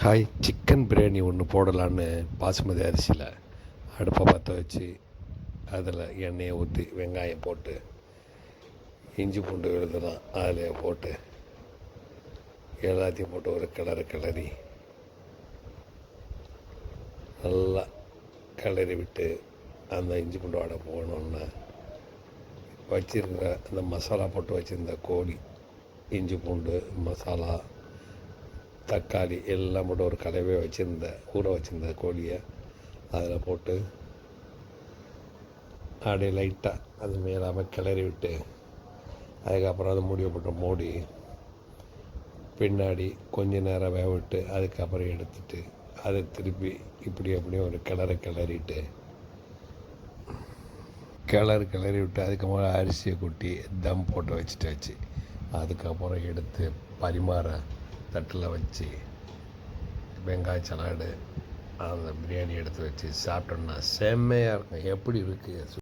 Hi, chicken biryani ஒன்று போடலான்னு பாசுமதி அரிசியில் அடுப்பை பற்ற வச்சு அதில் எண்ணெயை ஊற்றி வெங்காயம் போட்டு இஞ்சி பூண்டு விழுதெல்லாம் அதில் போட்டு எல்லாத்தையும் போட்டு ஒரு கிளறி நல்லா கிளறி விட்டு அந்த இஞ்சி பூண்டு வாடை போகணுன்னா வச்சுருக்கிற அந்த மசாலா போட்டு வச்சுருந்த கோழி, இஞ்சி பூண்டு மசாலா, தக்காளி எல்லாம் போட்டு ஒரு கலவையை ஊற வச்சுருந்த கோழியை அதில் போட்டு அப்படியே லைட்டாக அது மேலாமல் கிளறி விட்டு அதுக்கப்புறம் அதை மூடி பின்னாடி கொஞ்சம் நேரம் வேக விட்டு அதுக்கப்புறம் எடுத்துட்டு அதை திருப்பி இப்படி அப்படியே ஒரு கிளறிட்டு கிளறி விட்டு அதுக்கப்புறம் அரிசியை கொட்டி தம் போட்டு வச்சுட்டாச்சு. அதுக்கப்புறம் எடுத்து பரிமாற தட்டில் வச்சு வெங்காய சலாடு அந்த பிரியாணி எடுத்து வச்சு சாப்பிட்டோம்னா செம்மையாக இருக்கும். எப்படி இருக்குது?